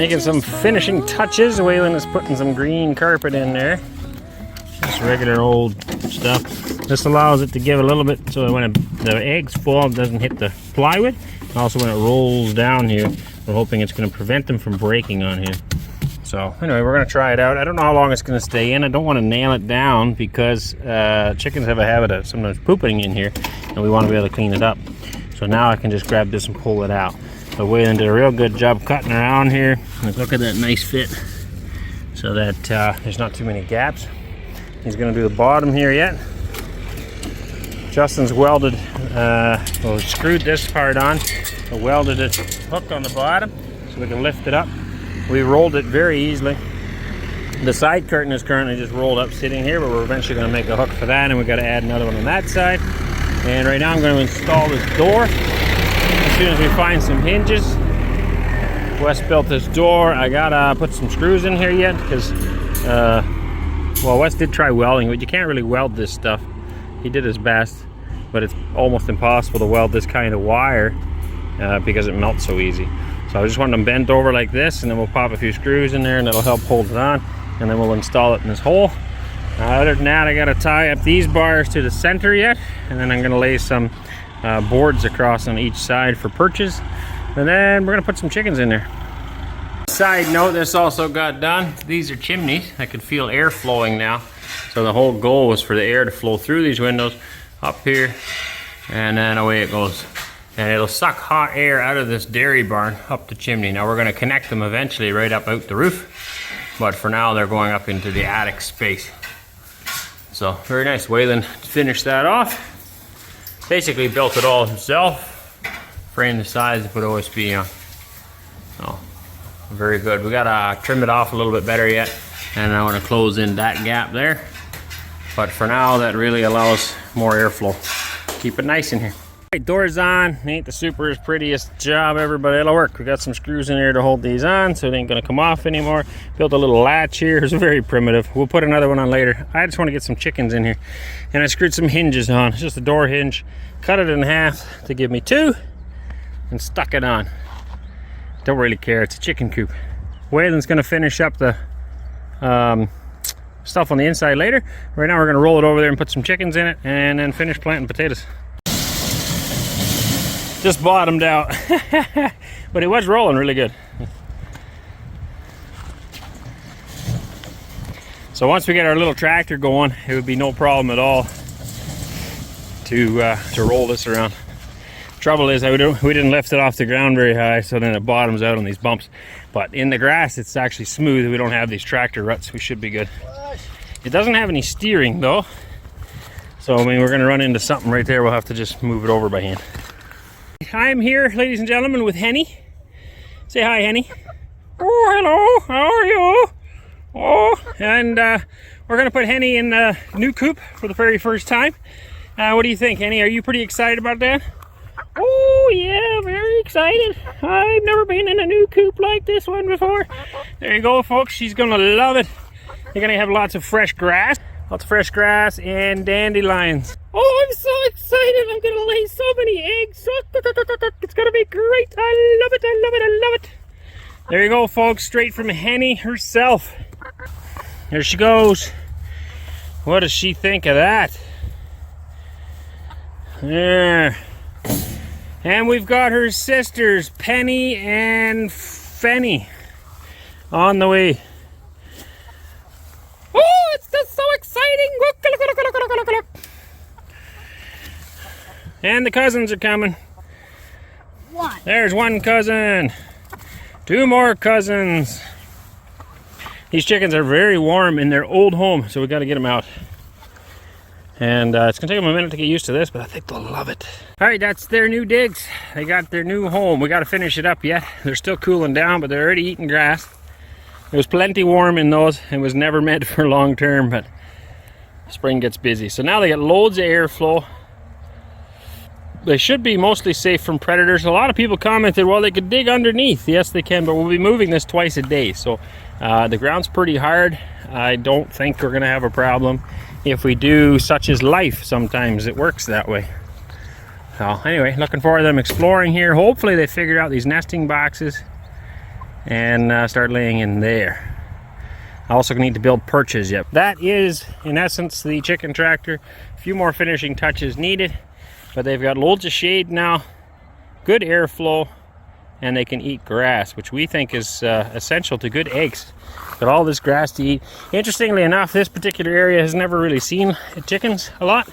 Making some finishing touches. Waylon is putting some green carpet in there. Just regular old stuff. This allows it to give a little bit so that when the eggs fall, it doesn't hit the plywood. Also, when it rolls down here, we're hoping it's going to prevent them from breaking on here. So anyway, we're going to try it out. I don't know how long it's going to stay in. I don't want to nail it down because chickens have a habit of sometimes pooping in here, and we want to be able to clean it up. So now I can just grab this and pull it out. So Waylon did a real good job cutting around here. Look at that nice fit so that there's not too many gaps. He's going to do the bottom here yet. Justin's welded, well, screwed this part on, so welded it hook on the bottom so we can lift it up. We rolled it very easily. The side curtain is currently just rolled up sitting here, but we're eventually going to make a hook for that, and we've got to add another one on that side. And right now I'm going to install this door. As soon as we find some hinges. Wes built this door. I gotta put some screws in here yet because well, Wes did try welding, but you can't really weld this stuff. He did his best, but it's almost impossible to weld this kind of wire because it melts so easy. So I just want them bent over like this, and then we'll pop a few screws in there and it'll help hold it on, and then we'll install it in this hole. Other than that, I gotta tie up these bars to the center yet, and then I'm gonna lay some boards across on each side for perches, and then we're gonna put some chickens in there. Side note, this also got done. These are chimneys. I can feel air flowing now. So the whole goal was for the air to flow through these windows up here, and then away it goes. And it'll suck hot air out of this dairy barn up the chimney. Now we're gonna connect them eventually right up out the roof, but for now they're going up into the attic space. So very nice. Waylon finished that off. Basically built it all himself. Framed the sides and put OSB on. So very good. We gotta trim it off a little bit better yet, and I want to close in that gap there. But for now, that really allows more airflow. Keep it nice in here. Right, doors on. Ain't the super prettiest job ever, but it'll work. We got some screws in here to hold these on, so it ain't gonna come off anymore. Built a little latch here. It's very primitive. We'll put another one on later. I just want to get some chickens in here, and I screwed some hinges on. It's just a door hinge. Cut it in half to give me two, and stuck it on. Don't really care. It's a chicken coop. Waylon's gonna finish up the stuff on the inside later. Right now, we're gonna roll it over there and put some chickens in it, and then finish planting potatoes. Just bottomed out, but it was rolling really good. So once we get our little tractor going, it would be no problem at all to roll this around. Trouble is, we didn't lift it off the ground very high, so then it bottoms out on these bumps. But in the grass, it's actually smooth. We don't have these tractor ruts. We should be good. It doesn't have any steering though, so I mean, we're gonna run into something right there. We'll have to just move it over by hand. I'm here, ladies and gentlemen, with Henny. Say hi, Henny. Oh, hello. How are you? Oh, and we're going to put Henny in the new coop for the very first time. What do you think, Henny? Are you pretty excited about that? Oh, yeah, very excited. I've never been in a new coop like this one before. There you go, folks. She's going to love it. You're going to have lots of fresh grass. Lots of fresh grass and dandelions. Oh, I'm so excited. I'm going to lay so many eggs. It's going to be great. I love it. I love it. I love it. There you go, folks. Straight from Henny herself. There she goes. What does she think of that? There. And we've got her sisters, Penny and Fenny, on the way. Oh, it's just so exciting. Look. And the cousins are coming. One. There's one cousin. Two more cousins. These chickens are very warm in their old home, so we got to get them out. And it's going to take them a minute to get used to this, but I think they'll love it. All right, that's their new digs. They got their new home. We got to finish it up yet. They're still cooling down, but they're already eating grass. It was plenty warm in those. It was never meant for long term, but spring gets busy. So now they get loads of airflow. They should be mostly safe from predators. A lot of people commented, well, they could dig underneath. Yes, they can, but we'll be moving this twice a day. So the ground's pretty hard. I don't think we're going to have a problem. If we do, such is life. Sometimes it works that way. So anyway, looking forward to them exploring here. Hopefully they figured out these nesting boxes. and start laying in there. I also need to build perches yet. That is, in essence, the chicken tractor. A few more finishing touches needed, but they've got loads of shade now, good airflow, and they can eat grass, which we think is essential to good eggs. Got all this grass to eat. Interestingly enough, this particular area has never really seen chickens a lot,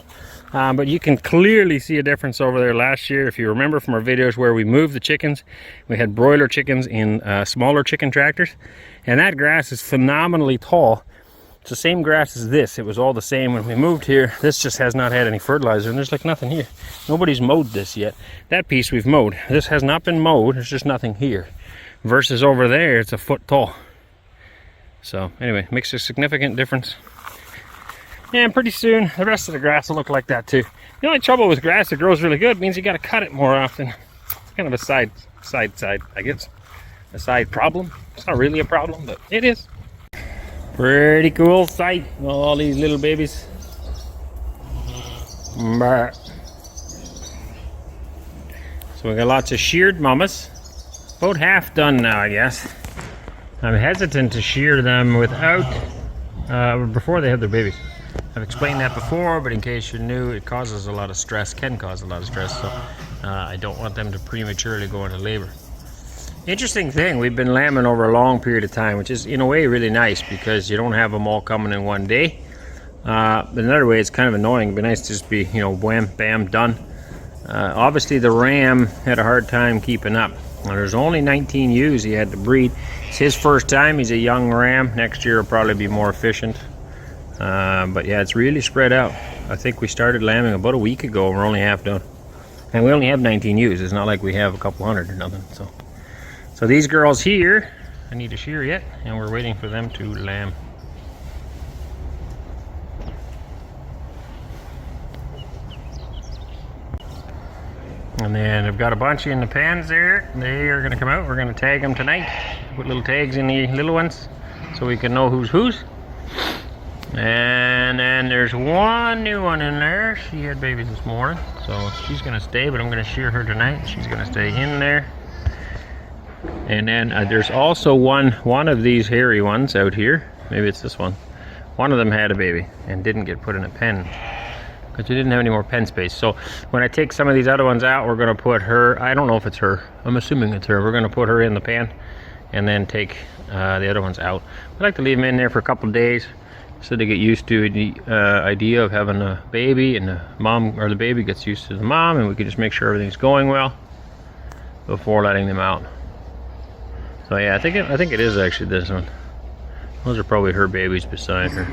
but you can clearly see a difference over there last year. If you remember from our videos where we moved the chickens, we had broiler chickens in smaller chicken tractors, and that grass is phenomenally tall. It's the same grass as this. It was all the same when we moved here. This just has not had any fertilizer, and there's like nothing here. Nobody's mowed this yet. That piece we've mowed. This has not been mowed. There's just nothing here. Versus over there, it's a foot tall. So anyway, makes a significant difference. And pretty soon, the rest of the grass will look like that too. The only trouble with grass that grows really good means you got to cut it more often. It's kind of a side, I guess. A side problem. It's not really a problem, but it is. Pretty cool sight. All these little babies. So we got lots of sheared mamas. About half done now, I guess. I'm hesitant to shear them without, before they have their babies. I've explained that before, but in case you're new, it causes a lot of stress, can cause a lot of stress, so I don't want them to prematurely go into labor. Interesting thing, we've been lambing over a long period of time, which is in a way really nice because you don't have them all coming in one day. But another way, it's kind of annoying. It'd be nice to just be, you know, wham, bam, done. Obviously the ram had a hard time keeping up. There's only 19 ewes he had to breed. It's his first time. He's a young ram. Next year will probably be more efficient. But yeah, it's really spread out. I think we started lambing about a week ago and we're only half done. And we only have 19 ewes. It's not like we have a couple hundred or nothing. So these girls here, I need to shear yet, and we're waiting for them to lamb. And then I've got a bunch in the pans there. They are going to come out. We're going to tag them tonight. Put little tags in the little ones so we can know who's whose. And then there's one new one in there. She had babies this morning, so she's going to stay, but I'm going to shear her tonight. She's going to stay in there. And then there's also one of these hairy ones out here. Maybe it's this one. One of them had a baby and didn't get put in a pen because we didn't have any more pen space. So when I take some of these other ones out, we're going to put her, I don't know if it's her, I'm assuming it's her. We're going to put her in the pan and then take the other ones out. I like to leave them in there for a couple of days so they get used to the idea of having a baby, and the mom or the baby gets used to the mom, and we can just make sure everything's going well before letting them out. So yeah, I think it is actually this one. Those are probably her babies beside her.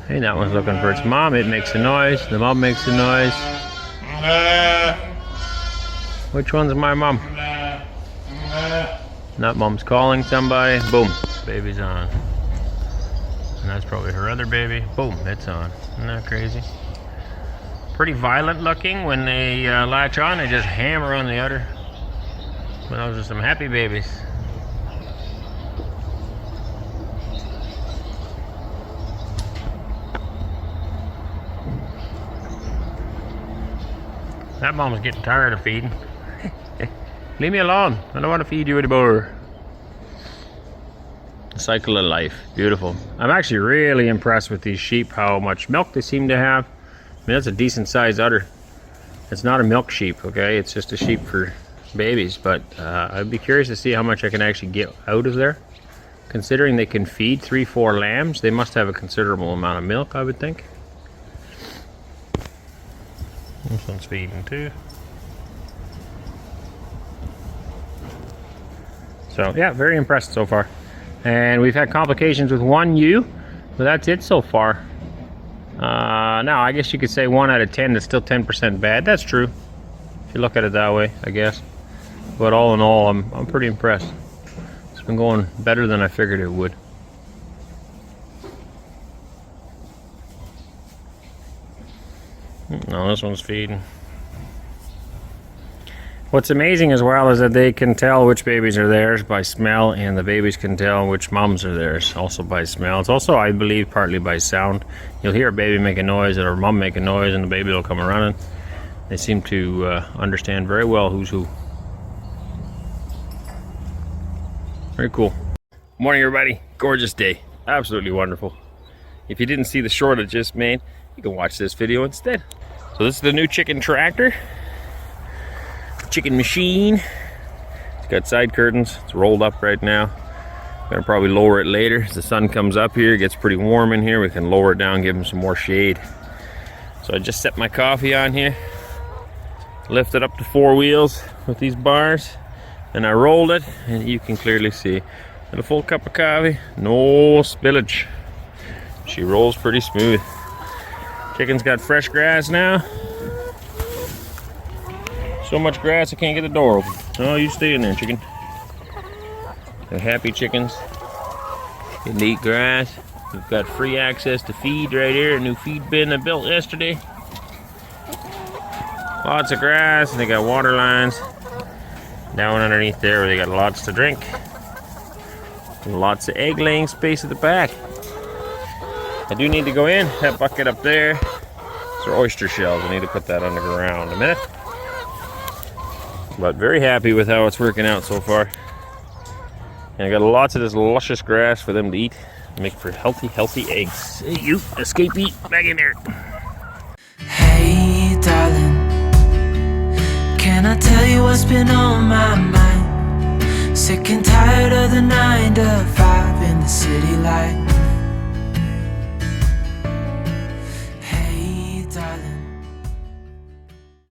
Hey, that one's looking for its mom. It makes a noise. The mom makes a noise. Which one's my mom? That mom's calling somebody. Boom, baby's on. And that's probably her other baby. Boom, it's on. Isn't that crazy? Pretty violent looking when they latch on. They just hammer on the udder. Well, those are some happy babies. That mom's getting tired of feeding. Leave me alone. I don't want to feed you anymore. The cycle of life. Beautiful. I'm actually really impressed with these sheep, how much milk they seem to have. I mean, that's a decent sized udder. It's not a milk sheep, okay? It's just a sheep for babies, but I'd be curious to see how much I can actually get out of there. Considering they can feed 3-4 lambs, they must have a considerable amount of milk, I would think. This one's feeding too. So yeah, very impressed so far. And we've had complications with one ewe, but that's it so far. Now I guess you could say 1 out of 10 is still 10% bad. That's true, if you look at it that way, I guess. But all in all, I'm pretty impressed. It's been going better than I figured it would. No, this one's feeding. What's amazing as well is that they can tell which babies are theirs by smell, and the babies can tell which mums are theirs also by smell. It's also, I believe, partly by sound. You'll hear a baby make a noise or a mum make a noise and the baby will come running. They seem to understand very well who's who. Very cool. Morning, everybody. Gorgeous day. Absolutely wonderful. If you didn't see the short I just made, you can watch this video instead. So this is the new chicken tractor. Chicken machine. It's got side curtains. It's rolled up right now. Gonna probably lower it later as the sun comes up here. It gets pretty warm in here. We can lower it down, give them some more shade. So I just set my coffee on here. Lifted up the 4 wheels with these bars. And I rolled it, and you can clearly see. And a full cup of coffee, no spillage. She rolls pretty smooth. Chicken's got fresh grass now. So much grass I can't get the door open. Oh, you stay in there, chicken. They're happy chickens. They eat grass. We've got free access to feed right here. A new feed bin I built yesterday. Lots of grass, and they got water lines down underneath there where they got lots to drink. And lots of egg laying space at the back. I do need to go in. That bucket up there, those are oyster shells. I need to put that underground in a minute. But very happy with how it's working out so far. And I got lots of this luscious grass for them to eat. Make for healthy, healthy eggs. Hey, you, escape eat, back in there. Hey, darling, can I tell you what's been on my mind? Sick and tired of the 9 to 5 in the city light.